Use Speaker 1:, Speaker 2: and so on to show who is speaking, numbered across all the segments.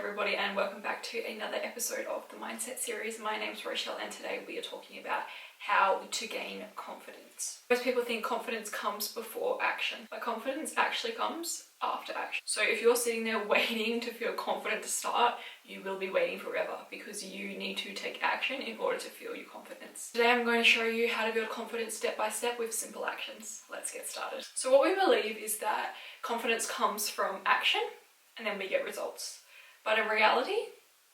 Speaker 1: everybody, and welcome back to another episode of the Mindset series. My name's Rochelle, and today we are talking about how to gain confidence. Most people think confidence comes before action, but confidence actually comes after action. So if you're sitting there waiting to feel confident to start, you will be waiting forever because you need to take action in order to feel your confidence. Today I'm going to show you how to build confidence step by step with simple actions. Let's get started. So what we believe is that confidence comes from action and then we get results. But in reality,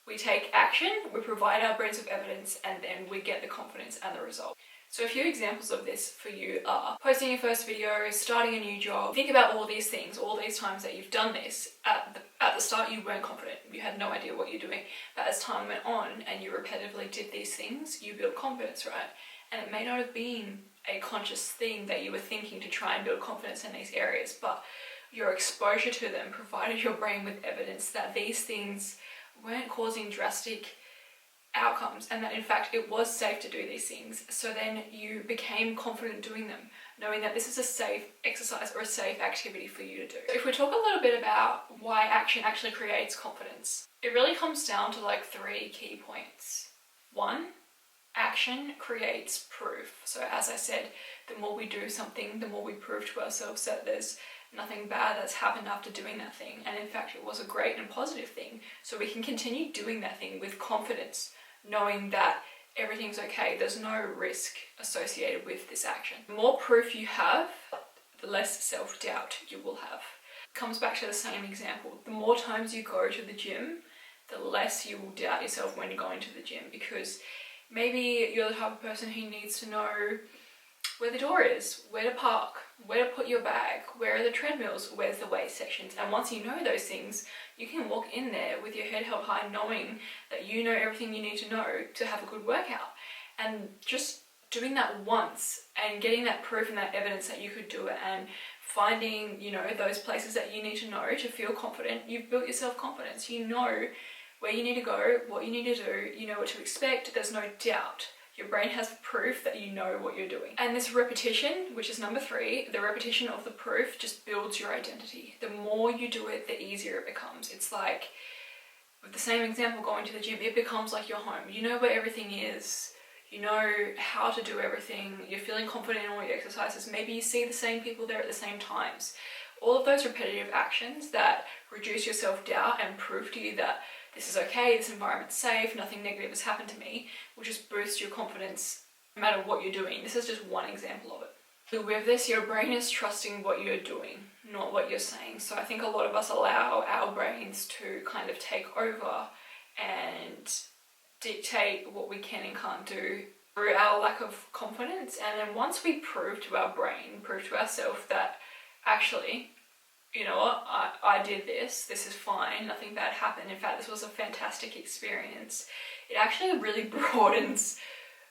Speaker 1: we take action, we provide our brains with evidence, and then we get the confidence and the result. So a few examples of this for you are posting your first video, starting a new job. Think about all these things, all these times that you've done this. At the start, you weren't confident. You had no idea what you're doing. But as time went on and you repetitively did these things, you build confidence, right? And it may not have been a conscious thing that you were thinking to try and build confidence in these areas, but your exposure to them provided your brain with evidence that these things weren't causing drastic outcomes and that in fact it was safe to do these things. So then you became confident doing them, knowing that this is a safe exercise or a safe activity for you to do. If we talk a little bit about why action actually creates confidence, it really comes down to like 3 key points. 1, action creates proof. So as I said, the more we do something, the more we prove to ourselves that there's nothing bad that's happened after doing that thing, and in fact it was a great and positive thing, so we can continue doing that thing with confidence, knowing that everything's okay, there's no risk associated with this action. The more proof you have, the less self-doubt you will have. It comes back to the same example. The more times you go to the gym, the less you will doubt yourself when you're going to the gym, because maybe you're the type of person who needs to know where the door is, where to park, where to put your bag, where are the treadmills, where's the weight sections. And once you know those things, you can walk in there with your head held high, knowing that you know everything you need to know to have a good workout. And just doing that once and getting that proof and that evidence that you could do it, and finding, those places that you need to know to feel confident, you've built yourself confidence. You know where you need to go, what you need to do, you know what to expect, there's no doubt. Your brain has proof that you know what you're doing. And this repetition, which is number 3, the repetition of the proof just builds your identity. The more you do it, the easier it becomes. It's like, with the same example, going to the gym, it becomes like your home. You know where everything is, you know how to do everything, you're feeling confident in all your exercises. Maybe you see the same people there at the same times. All of those repetitive actions that reduce your self-doubt and prove to you that this is okay, this environment's safe, nothing negative has happened to me, will just boost your confidence no matter what you're doing. This is just one example of it. So with this, your brain is trusting what you're doing, not what you're saying. So I think a lot of us allow our brains to kind of take over and dictate what we can and can't do through our lack of confidence. And then once we prove to our brain, prove to ourselves that actually, you know what, I did this is fine, nothing bad happened, in fact this was a fantastic experience, it actually really broadens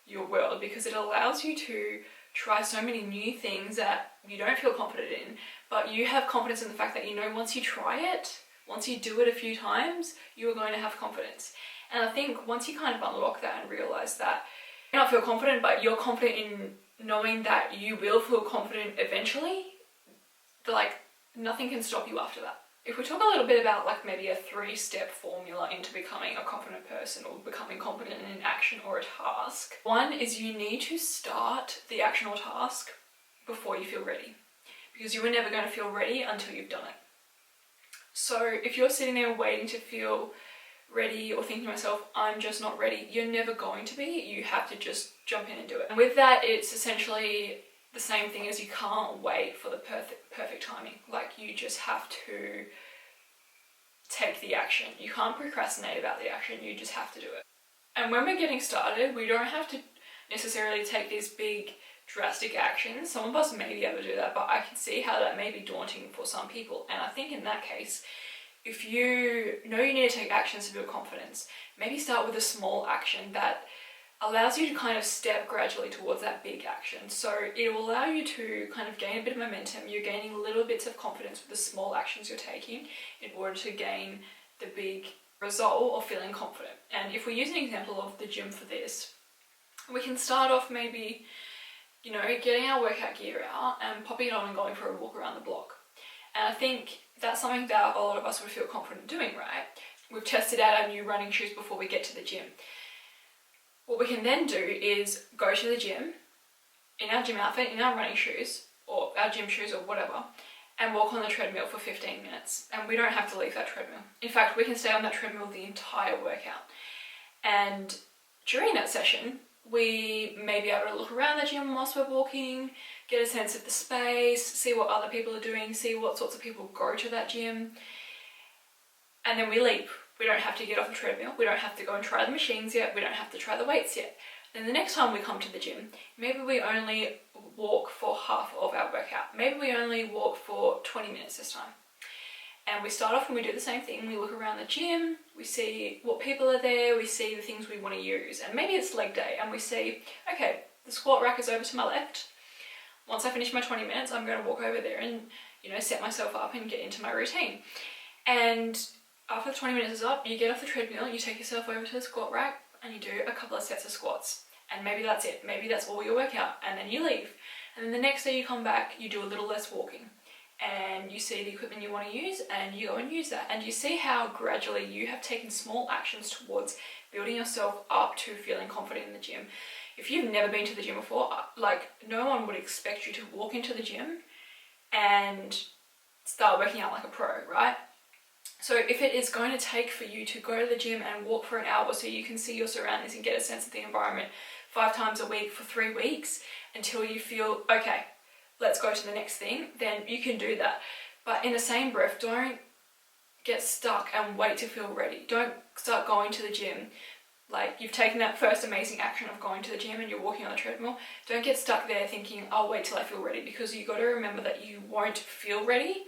Speaker 1: your world, because it allows you to try so many new things that you don't feel confident in, but you have confidence in the fact that once you try it, once you do it a few times, you are going to have confidence. And I think once you kind of unlock that and realize that you don't feel confident, but you're confident in knowing that you will feel confident eventually, nothing can stop you after that. If we talk a little bit about maybe a 3-step formula into becoming a confident person or becoming confident in an action or a task. 1 is you need to start the action or task before you feel ready, because you are never going to feel ready until you've done it. So if you're sitting there waiting to feel ready or thinking to yourself, I'm just not ready, you're never going to be. You have to just jump in and do it. And with that, it's essentially the same thing as you can't wait for the perfect timing. You just have to take the action. You can't procrastinate about the action, you just have to do it. And when we're getting started, we don't have to necessarily take these big drastic actions. Some of us may be able to do that, but I can see how that may be daunting for some people. And I think in that case, if you know you need to take actions to build confidence, maybe start with a small action that allows you to kind of step gradually towards that big action. So it will allow you to kind of gain a bit of momentum. You're gaining little bits of confidence with the small actions you're taking in order to gain the big result of feeling confident. And if we use an example of the gym for this, we can start off maybe, getting our workout gear out and popping it on and going for a walk around the block. And I think that's something that a lot of us would feel confident doing, right? we've tested out our new running shoes before we get to the gym. What we can then do is go to the gym in our gym outfit, in our running shoes, or our gym shoes or whatever, and walk on the treadmill for 15 minutes. And we don't have to leave that treadmill. In fact, we can stay on that treadmill the entire workout. And during that session, we may be able to look around the gym whilst we're walking, get a sense of the space, see what other people are doing, see what sorts of people go to that gym, and then we leave. We don't have to get off the treadmill, we don't have to go and try the machines yet, we don't have to try the weights yet. Then the next time we come to the gym, maybe we only walk for half of our workout. Maybe we only walk for 20 minutes this time. And we start off and we do the same thing. We look around the gym, we see what people are there, we see the things we want to use. And maybe it's leg day and we see, okay, the squat rack is over to my left. Once I finish my 20 minutes, I'm going to walk over there and, set myself up and get into my routine. And after the 20 minutes is up, you get off the treadmill, you take yourself over to the squat rack and you do a couple of sets of squats. And maybe that's it. Maybe that's all your workout. And then you leave. And then the next day you come back, you do a little less walking. And you see the equipment you want to use and you go and use that. And you see how gradually you have taken small actions towards building yourself up to feeling confident in the gym. If you've never been to the gym before, no one would expect you to walk into the gym and start working out like a pro, right? So if it is going to take for you to go to the gym and walk for an hour so you can see your surroundings and get a sense of the environment 5 times a week for 3 weeks until you feel, okay, let's go to the next thing, then you can do that. But in the same breath, don't get stuck and wait to feel ready. Don't start going to the gym. Like, you've taken that first amazing action of going to the gym and you're walking on the treadmill. Don't get stuck there thinking, I'll wait till I feel ready, because you got to remember that you won't feel ready.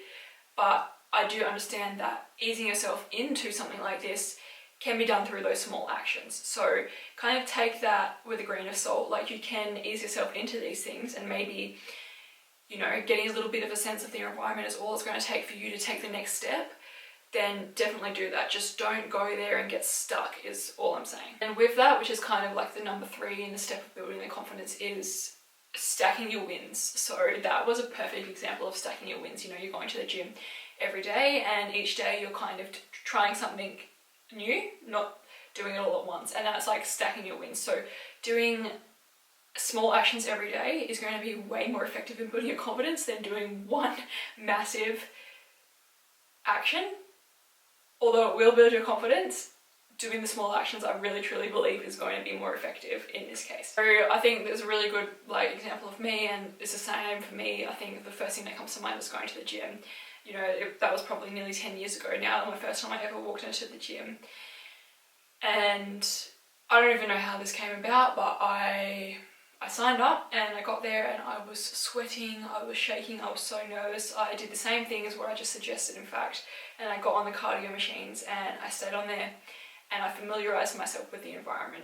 Speaker 1: But I do understand that easing yourself into something like this can be done through those small actions. So kind of take that with a grain of salt. Like, you can ease yourself into these things, and maybe getting a little bit of a sense of the environment is all it's going to take for you to take the next step, then definitely do that. Just don't go there and get stuck, is all I'm saying. And with that, which is kind of like the number 3 in the step of building the confidence, is stacking your wins. So that was a perfect example of stacking your wins. You're going to the gym every day, and each day you're kind of trying something new, not doing it all at once. And that's like stacking your wins. So doing small actions every day is going to be way more effective in building your confidence than doing one massive action. Although it will build your confidence, doing the small actions, I really truly believe, is going to be more effective in this case. So I think there's a really good example of me, and it's the same for me. I think the first thing that comes to mind is going to the gym. That was probably nearly 10 years ago now, the first time I ever walked into the gym. And I don't even know how this came about, but I signed up and I got there and I was sweating, I was shaking, I was so nervous. I did the same thing as what I just suggested, in fact, and I got on the cardio machines and I stayed on there and I familiarised myself with the environment.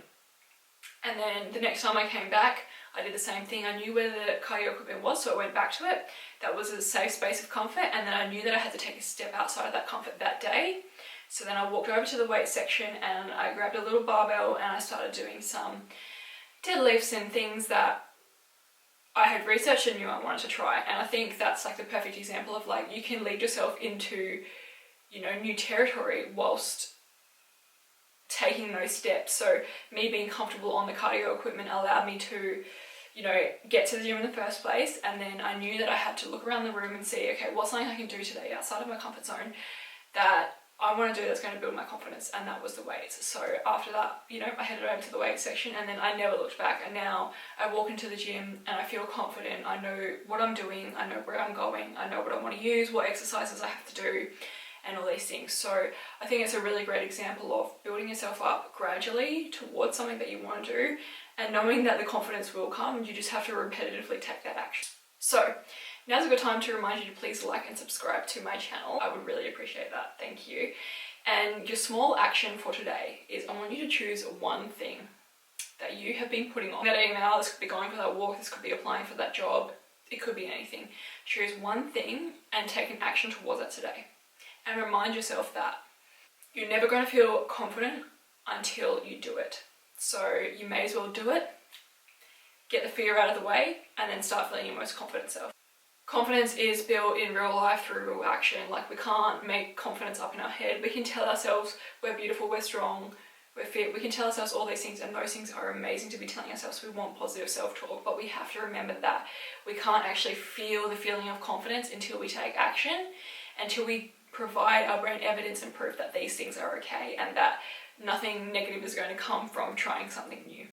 Speaker 1: And then the next time I came back, I did the same thing. I knew where the cardio equipment was, so I went back to it. That was a safe space of comfort, and then I knew that I had to take a step outside of that comfort that day. So then I walked over to the weight section and I grabbed a little barbell and I started doing some deadlifts and things that I had researched and knew I wanted to try. And I think that's like the perfect example of you can lead yourself into, new territory whilst taking those steps. So me being comfortable on the cardio equipment allowed me to, get to the gym in the first place. And then I knew that I had to look around the room and see, okay, what's something I can do today outside of my comfort zone that I want to do that's going to build my confidence, and that was the weights. So after that, I headed over to the weight section and then I never looked back, and now I walk into the gym and I feel confident. I know what I'm doing, I know where I'm going, I know what I want to use, what exercises I have to do, and all these things. So I think it's a really great example of building yourself up gradually towards something that you want to do, and knowing that the confidence will come. You just have to repetitively take that action. So now's a good time to remind you to please like and subscribe to my channel. I would really appreciate that. Thank you. And your small action for today is I want you to choose one thing that you have been putting on that email. This could be going for that walk, this could be applying for that job, it could be anything. Choose one thing and take an action towards it today. And remind yourself that you're never going to feel confident until you do it. So you may as well do it, get the fear out of the way, and then start feeling your most confident self. Confidence is built in real life through real action. Like, we can't make confidence up in our head. We can tell ourselves we're beautiful, we're strong, we're fit. We can tell ourselves all these things, and those things are amazing to be telling ourselves. We want positive self-talk, but we have to remember that we can't actually feel the feeling of confidence until we take action, until we provide our brain evidence and proof that these things are okay and that nothing negative is going to come from trying something new.